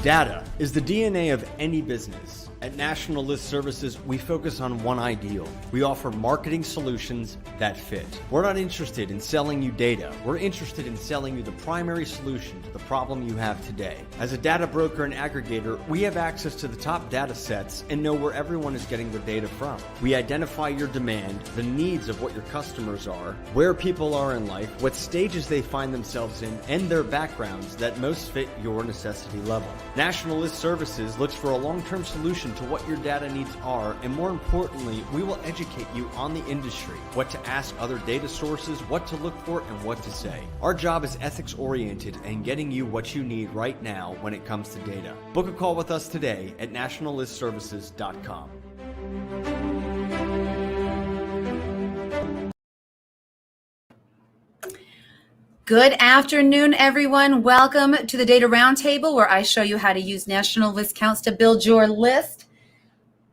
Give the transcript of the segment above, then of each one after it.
Data is the DNA of any business. At National List Services, we focus on one ideal. We offer marketing solutions that fit. We're not interested in selling you data. We're interested in selling you the primary solution to the problem you have today. As a data broker and aggregator, we have access to the top data sets and know where everyone is getting their data from. We identify your demand, the needs of what your customers are, where people are in life, what stages they find themselves in, and their backgrounds that most fit your necessity level. National List Services looks for a long-term solution to what your data needs are, and more importantly, we will educate you on the industry, what to ask other data sources, what to look for, and what to say. Our job is ethics-oriented and getting you what you need right now when it comes to data. Book a call with us today at nationallistservices.com. Good afternoon, everyone. Welcome to the Data Roundtable, where I show you how to use national list counts to build your list.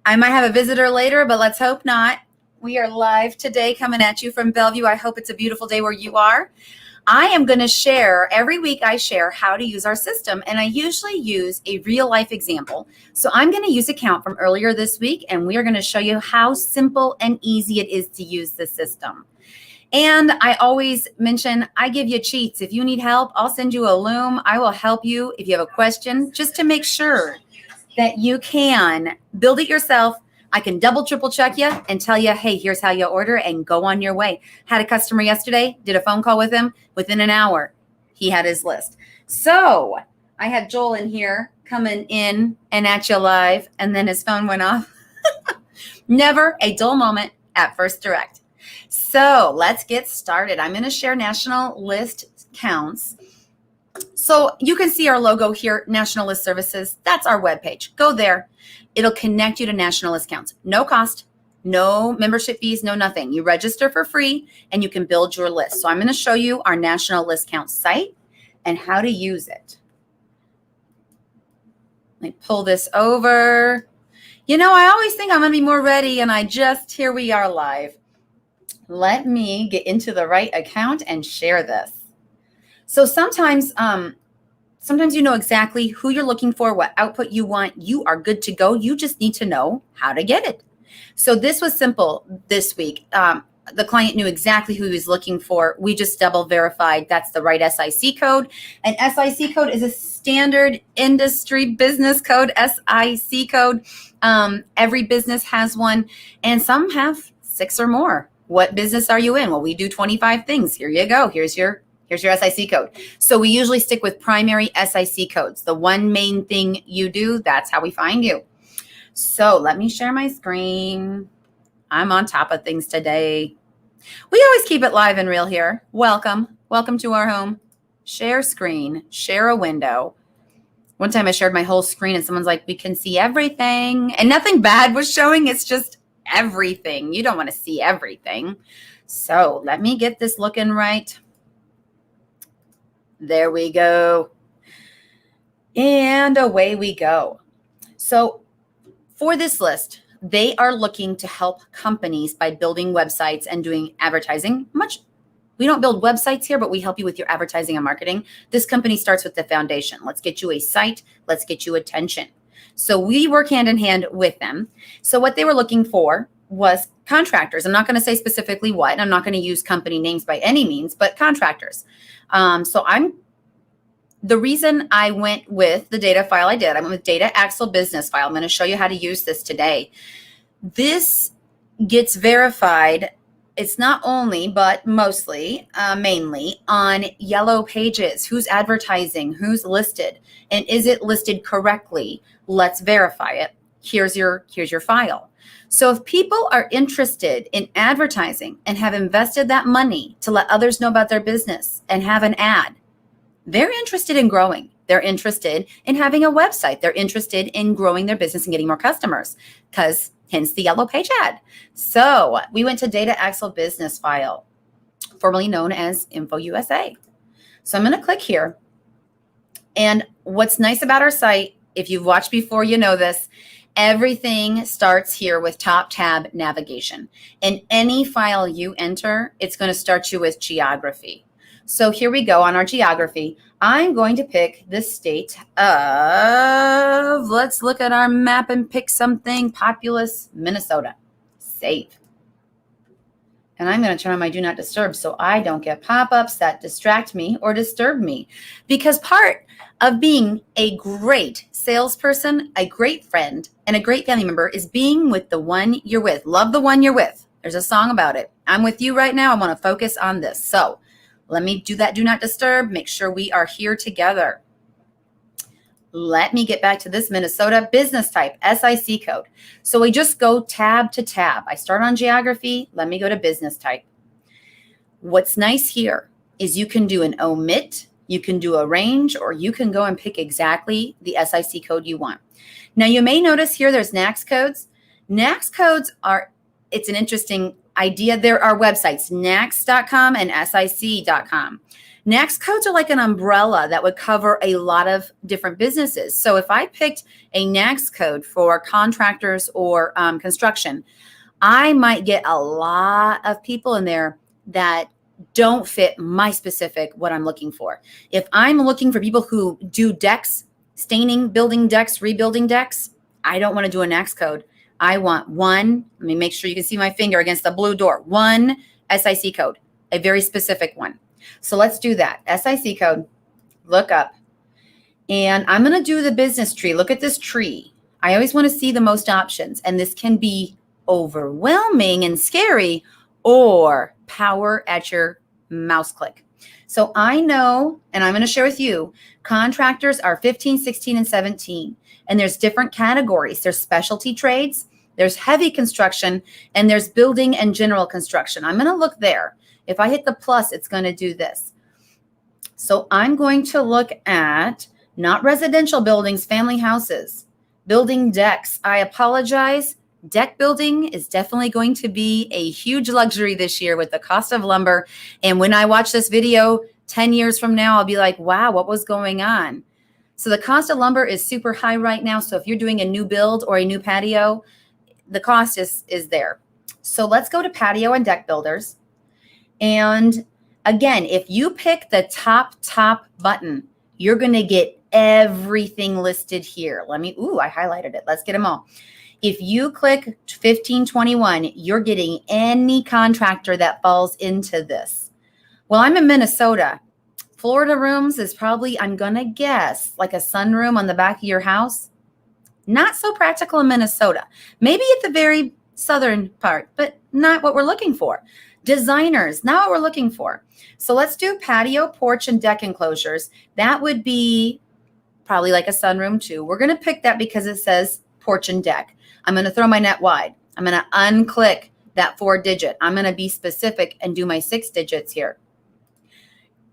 I might have a visitor later, but let's hope not. We are live today coming at you from Bellevue. I hope it's a beautiful day where you are. I am going to share, every week I share how to use our system, and I usually use a real life example. So I'm going to use a count from earlier this week, and we are going to show you how simple and easy it is to use the system. And I always mention, I give you cheats. If you need help, I'll send you a Loom. I will help you if you have a question, just to make sure that you can build it yourself. I can double, triple check you and tell you, hey, here's how you order and go on your way. Had a customer yesterday, did a phone call with him. Within an hour, he had his list. So I had Joel in here coming in and at you live, and then his phone went off. Never a dull moment at First Direct. So let's get started. I'm going to share national list counts. So you can see our logo here, National List Services. That's our webpage. Go there. It'll connect you to national list counts. No cost, no membership fees, no nothing. You register for free and you can build your list. So I'm going to show you our national list count site and how to use it. Let me pull this over. You know, I always think I'm going to be more ready, and here we are live. Let me get into the right account and share this. So sometimes you know exactly who you're looking for, what output you want. You are good to go. You just need to know how to get it. So this was simple this week. The client knew exactly who he was looking for. We just double verified that's the right SIC code. And SIC code is a standard industry business code, SIC code. Every business has one, and some have 6 or more. What business are you in? Well, we do 25 things. Here you go. Here's your SIC code. So we usually stick with primary SIC codes. The one main thing you do, that's how we find you. So let me share my screen. I'm on top of things today. We always keep it live and real here. Welcome to our home. Share screen, share a window. One time I shared my whole screen and someone's like, we can see everything. And nothing bad was showing. It's just everything. You don't want to see everything. So let me get this looking right. There we go. And away we go. So for this list, they are looking to help companies by building websites and doing advertising. We don't build websites here, but we help you with your advertising and marketing. This company starts with the foundation. Let's get you a site. Let's get you attention. So we work hand in hand with them. So what they were looking for was contractors. I'm not going to say specifically what. I'm not going to use company names by any means, but contractors. The reason I went with the data file I went with Data Axle Business File. I'm going to show you how to use this today. This gets verified. It's not only, but mostly, mainly on yellow pages. Who's advertising? Who's listed? And is it listed correctly? Let's verify it. Here's your file. So if people are interested in advertising and have invested that money to let others know about their business and have an ad, they're interested in growing. They're interested in having a website. They're interested in growing their business and getting more customers, because hence the yellow page ad. So we went to Data Axle Business File, formerly known as Info USA. So I'm going to click here. And what's nice about our site, if you've watched before, you know this, everything starts here with top tab navigation. In any file you enter, it's going to start you with geography. So here we go on our geography. I'm going to pick the state of, let's look at our map and pick something populous, Minnesota. Save. And I'm going to turn on my do not disturb so I don't get pop-ups that distract me or disturb me. Because part of being a great salesperson, a great friend, and a great family member is being with the one you're with. Love the one you're with. There's a song about it. I'm with you right now. I want to focus on this. So let me do that do not disturb. Make sure we are here together. Let me get back to this Minnesota business type, SIC code. So we just go tab to tab. I start on geography. Let me go to business type. What's nice here is you can do an omit, you can do a range, or you can go and pick exactly the SIC code you want. Now you may notice here there's NAICS codes. NAICS codes are, it's an interesting idea. There are websites, NAICS.com and SIC.com. NAICS codes are like an umbrella that would cover a lot of different businesses. So if I picked a NAICS code for contractors or construction, I might get a lot of people in there that don't fit my specific what I'm looking for. If I'm looking for people who do decks, staining, building decks, rebuilding decks, I don't want to do a NAICS code. I want one, let me make sure you can see my finger against the blue door, one SIC code, a very specific one. So let's do that. SIC code, look up. And I'm going to do the business tree. Look at this tree. I always want to see the most options. And this can be overwhelming and scary or power at your mouse click. So I know, and I'm going to share with you, contractors are 15, 16, and 17. And there's different categories. There's specialty trades, there's heavy construction, and there's building and general construction. I'm going to look there. If I hit the plus, it's going to do this. So I'm going to look at not residential buildings, family houses, building decks. I apologize. Deck building is definitely going to be a huge luxury this year with the cost of lumber. And when I watch this video 10 years from now, I'll be like, wow, what was going on? So the cost of lumber is super high right now. So if you're doing a new build or a new patio, the cost is there. So let's go to patio and deck builders. And again, if you pick the top button, you're going to get everything listed here. I highlighted it. Let's get them all. If you click 1521, you're getting any contractor that falls into this. Well, I'm in Minnesota. Florida rooms is probably, I'm going to guess, like a sunroom on the back of your house. Not so practical in Minnesota. Maybe at the very southern part, but not what we're looking for. Designers, not what we're looking for. So let's do patio, porch, and deck enclosures. That would be probably like a sunroom too. We're going to pick that because it says porch and deck. I'm going to throw my net wide. I'm going to unclick that 4-digit. I'm going to be specific and do my 6 digits here.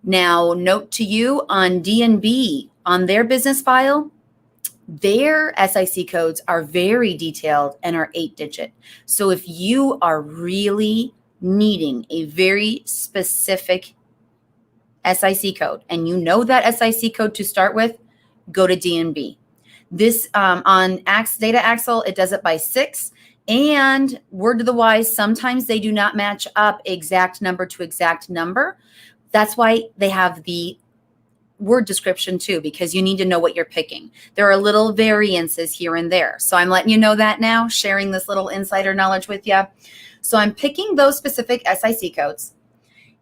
Now, note to you on D&B, on their business file, their SIC codes are very detailed and are 8-digit. So if you are really needing a very specific SIC code and you know that SIC code to start with, go to D&B. This on Data Axle, it does it by 6. And word to the wise, sometimes they do not match up exact number to exact number. That's why they have the word description too, because you need to know what you're picking. There are little variances here and there. So I'm letting you know that now, sharing this little insider knowledge with you. So I'm picking those specific SIC codes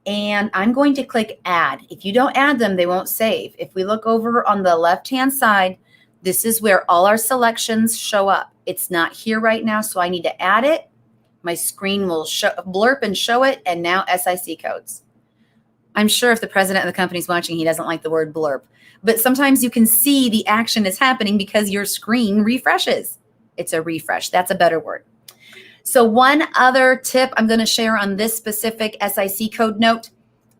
and I'm going to click add. If you don't add them, they won't save. If we look over on the left-hand side, this is where all our selections show up. It's not here right now, so I need to add it. My screen will blurb and show it, and now SIC codes. I'm sure if the president of the company is watching, he doesn't like the word blurb. But sometimes you can see the action is happening because your screen refreshes. It's a refresh. That's a better word. So one other tip I'm going to share on this specific SIC code note.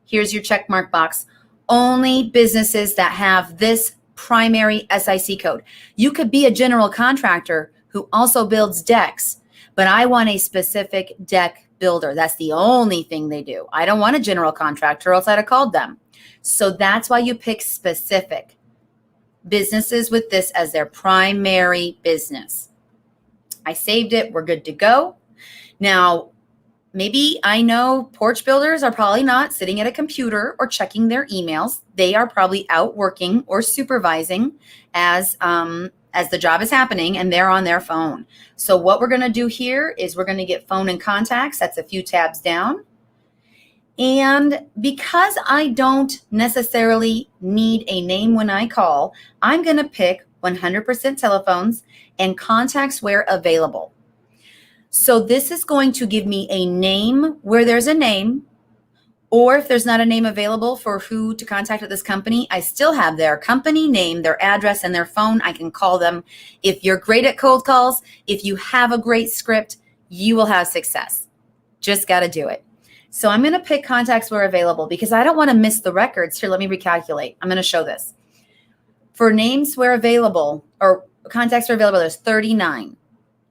Here's your check mark box. Only businesses that have this primary SIC code. You could be a general contractor who also builds decks, but I want a specific deck builder. That's the only thing they do. I don't want a general contractor, or else I'd have called them. So that's why you pick specific businesses with this as their primary business. I saved it. We're good to go. Now, maybe I know porch builders are probably not sitting at a computer or checking their emails. They are probably out working or supervising as the job is happening, and they're on their phone. So what we're going to do here is we're going to get phone and contacts. That's a few tabs down. And because I don't necessarily need a name when I call, I'm going to pick 100% telephones and contacts where available. So this is going to give me a name where there's a name, or if there's not a name available for who to contact at this company, I still have their company name, their address, and their phone. I can call them. If you're great at cold calls, if you have a great script, you will have success. Just got to do it. So I'm going to pick contacts where available because I don't want to miss the records. Here, let me recalculate. I'm going to show this. For names where available, or contacts where available, there's 39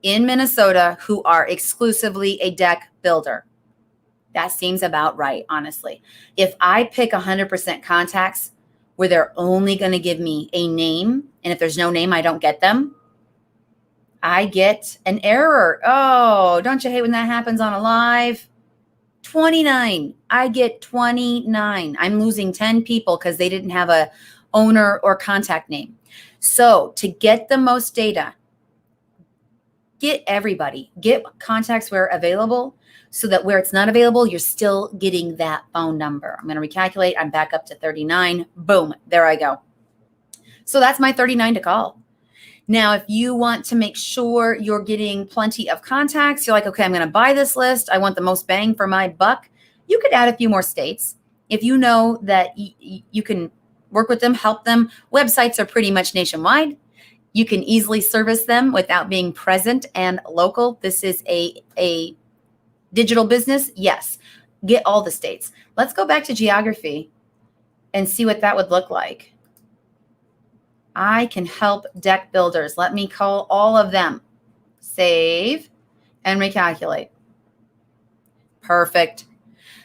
in Minnesota who are exclusively a deck builder. That seems about right, honestly. If I pick 100% contacts where they're only going to give me a name, and if there's no name, I don't get them, I get an error. Oh, don't you hate when that happens on a live? 29. I get 29. I'm losing 10 people because they didn't have a owner or contact name. So to get the most data, get everybody, get contacts where available, so that where it's not available, you're still getting that phone number. I'm going to recalculate. I'm back up to 39. Boom. There I go. So that's my 39 to call. Now, if you want to make sure you're getting plenty of contacts, you're like, okay, I'm going to buy this list. I want the most bang for my buck. You could add a few more states. If you know that you can work with them, help them. Websites are pretty much nationwide. You can easily service them without being present and local. This is a digital business. Yes. Get all the states. Let's go back to geography and see what that would look like. I can help deck builders. Let me call all of them. Save and recalculate. Perfect.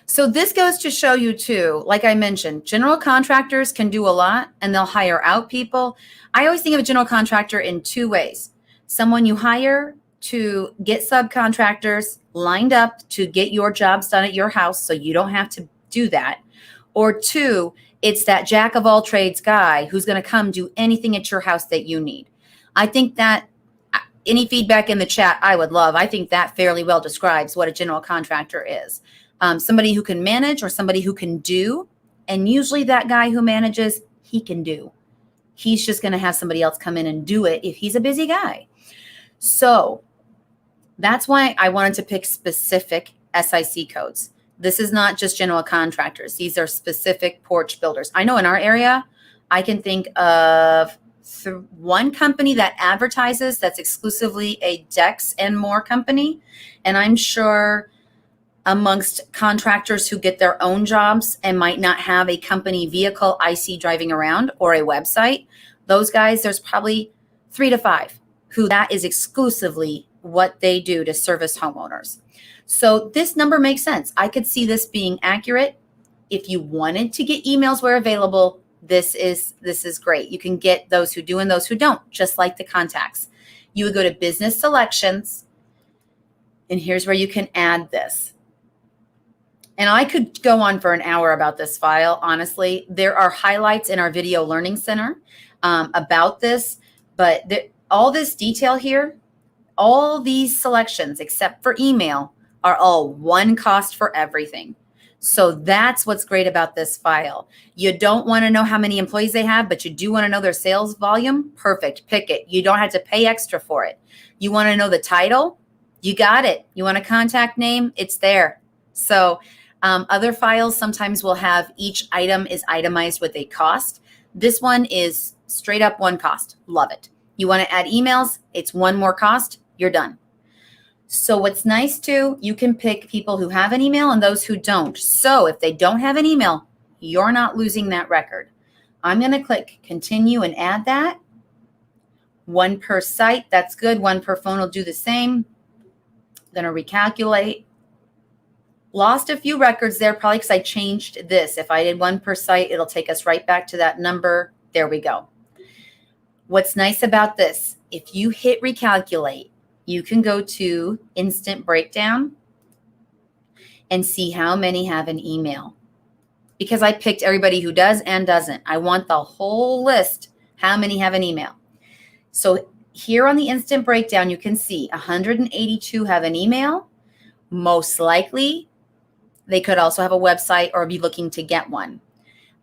So this goes to show you too, like I mentioned, general contractors can do a lot and they'll hire out people. I always think of a general contractor in two ways. Someone you hire to get subcontractors lined up to get your jobs done at your house so you don't have to do that. Or two, it's that jack of all trades guy who's going to come do anything at your house that you need. I think that any feedback in the chat I would love. I think that fairly well describes what a general contractor is. Somebody who can manage or somebody who can do. And usually that guy who manages, he can do. He's just going to have somebody else come in and do it if he's a busy guy. So that's why I wanted to pick specific SIC codes. This is not just general contractors. These are specific porch builders. I know in our area, I can think of one company that advertises that's exclusively a decks and more company. And I'm sure amongst contractors who get their own jobs and might not have a company vehicle I see driving around or a website, those guys, there's probably 3 to 5 who that is exclusively what they do to service homeowners. So this number makes sense. I could see this being accurate. If you wanted to get emails where available, this is great. You can get those who do and those who don't, just like the contacts. You would go to business selections, and here's where you can add this. And I could go on for an hour about this file, honestly. There are highlights in our video learning center about this, but all this detail here, all these selections except for email are all one cost for everything. So that's what's great about this file. You don't want to know how many employees they have, but you do want to know their sales volume. Perfect. Pick it. You don't have to pay extra for it. You want to know the title? You got it. You want a contact name? It's there. So other files sometimes will have each item is itemized with a cost. This one is straight up one cost. Love it. You want to add emails? It's one more cost. You're done. So what's nice too, you can pick people who have an email and those who don't. So if they don't have an email, you're not losing that record. I'm going to click continue and add that. One per site. That's good. One per phone will do the same. I'm going to recalculate. Lost a few records there probably because I changed this. If I did one per site, it'll take us right back to that number. There we go. What's nice about this, if you hit recalculate, you can go to instant breakdown. and see how many have an email. Because I picked everybody who does and doesn't. I want the whole list, how many have an email. So here on the instant breakdown, you can see 182 have an email. Most likely, they could also have a website or be looking to get one.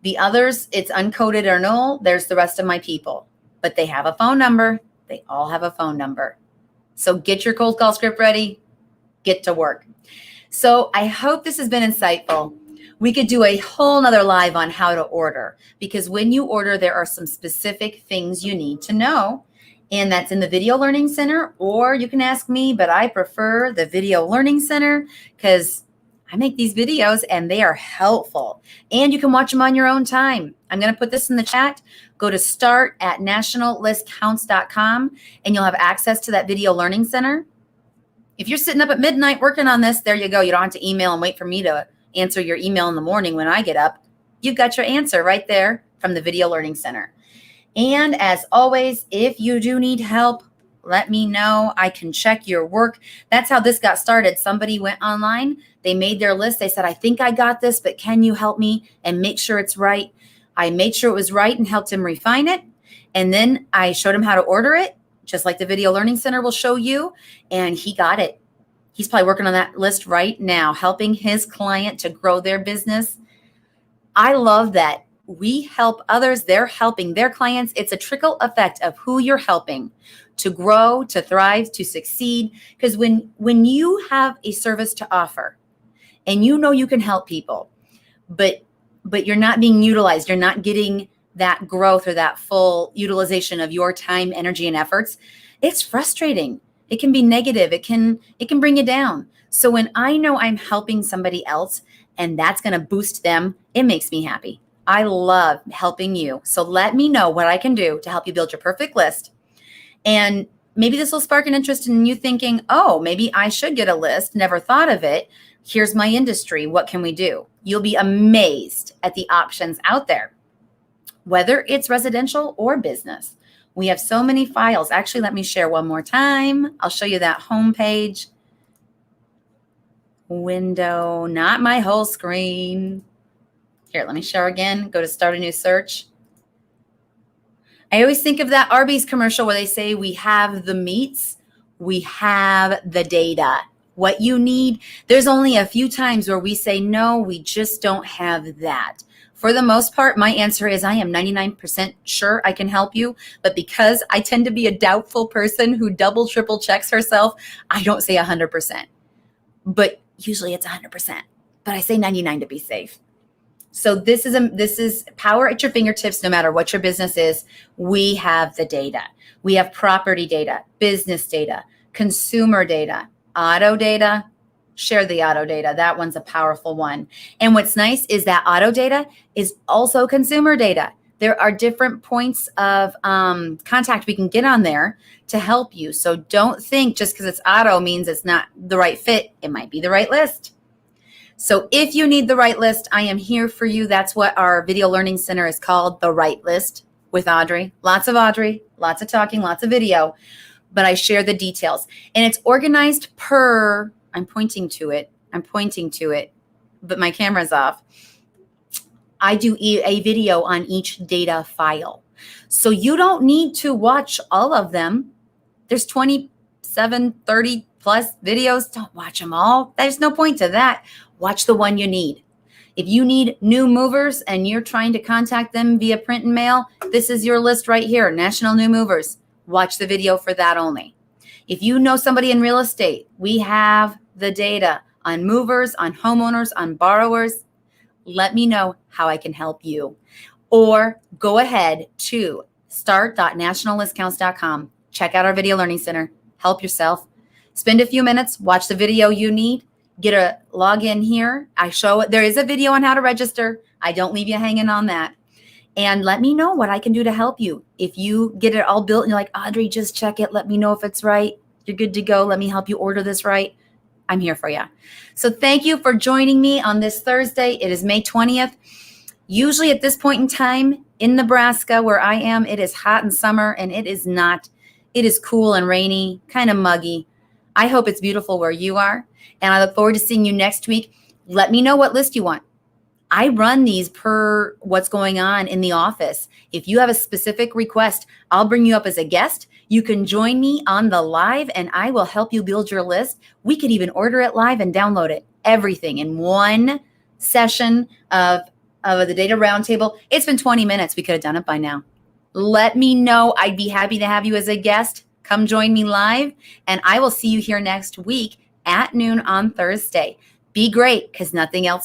The others, it's uncoded or null. There's the rest of my people. But they have a phone number. They all have a phone number. So get your cold call script ready. Get to work. So I hope this has been insightful. We could do a whole nother live on how to order, because when you order, there are some specific things you need to know. And that's in the Video Learning Center, or you can ask me, but I prefer the Video Learning Center because I make these videos and they are helpful. And you can watch them on your own time. I'm going to put this in the chat. Go to start@nationallistcounts.com and you'll have access to that Video Learning Center. If you're sitting up at midnight working on this, there you go. You don't have to email and wait for me to answer your email in the morning when I get up. You've got your answer right there from the Video Learning Center. And as always, if you do need help, let me know. I can check your work. That's how this got started. Somebody went online. They made their list. They said, I think I got this, but can you help me and make sure it's right? I made sure it was right and helped him refine it. And then I showed him how to order it, just like the Video Learning Center will show you. And he got it. He's probably working on that list right now, helping his client to grow their business. I love that. We help others. They're helping their clients. It's a trickle effect of who you're helping to grow, to thrive, to succeed. Because when you have a service to offer and you know you can help people, but you're not being utilized, you're not getting that growth or that full utilization of your time, energy, and efforts, it's frustrating. It can be negative. It can bring you down. So when I know I'm helping somebody else and that's going to boost them, it makes me happy. I love helping you. So let me know what I can do to help you build your perfect list. And maybe this will spark an interest in you thinking, oh, maybe I should get a list. Never thought of it. Here's my industry. What can we do? You'll be amazed at the options out there, whether it's residential or business. We have so many files. Actually, let me share one more time. I'll show you that home page. Window, not my whole screen. Here, let me share again. Go to start a new search. I always think of that Arby's commercial where they say we have the meats, we have the data. What you need, there's only a few times where we say, no, we just don't have that. For the most part, my answer is I am 99% sure I can help you. But because I tend to be a doubtful person who double, triple checks herself, I don't say 100%. But usually it's 100%. But I say 99 to be safe. So this is power at your fingertips no matter what your business is. We have the data. We have property data, business data, consumer data, auto data. Share the auto data. That one's a powerful one. And what's nice is that auto data is also consumer data. There are different points of contact we can get on there to help you. So don't think just because it's auto means it's not the right fit. It might be the right list. So if you need the right list, I am here for you. That's what our Video Learning Center is called, the right list with Audrey. Lots of talking, lots of video, but I share the details. And it's organized per, I'm pointing to it, but my camera's off. I do a video on each data file. So you don't need to watch all of them. There's 27, 30 plus videos. Don't watch them all. There's no point to that. Watch the one you need. If you need new movers and you're trying to contact them via print and mail, this is your list right here, National New Movers. Watch the video for that only. If you know somebody in real estate, we have the data on movers, on homeowners, on borrowers. Let me know how I can help you. Or go ahead to start.nationallistcounts.com. Check out our Video Learning Center. Help yourself. Spend a few minutes, watch the video you need. Get a login here. I show it. There is a video on how to register. I don't leave you hanging on that. And let me know what I can do to help you. If you get it all built and you're like, Audrey, just check it. Let me know if it's right. You're good to go. Let me help you order this right. I'm here for you. So thank you for joining me on this Thursday. It is May 20th. Usually at this point in time in Nebraska where I am, it is hot in summer and it is not. It is cool and rainy, kind of muggy. I hope it's beautiful where you are. And I look forward to seeing you next week. Let me know what list you want. I run these per what's going on in the office. If you have a specific request, I'll bring you up as a guest. You can join me on the live and I will help you build your list. We could even order it live and download it. Everything in one session of the data roundtable. It's been 20 minutes. We could have done it by now. Let me know. I'd be happy to have you as a guest. Come join me live and I will see you here next week at noon on Thursday. Be great because nothing else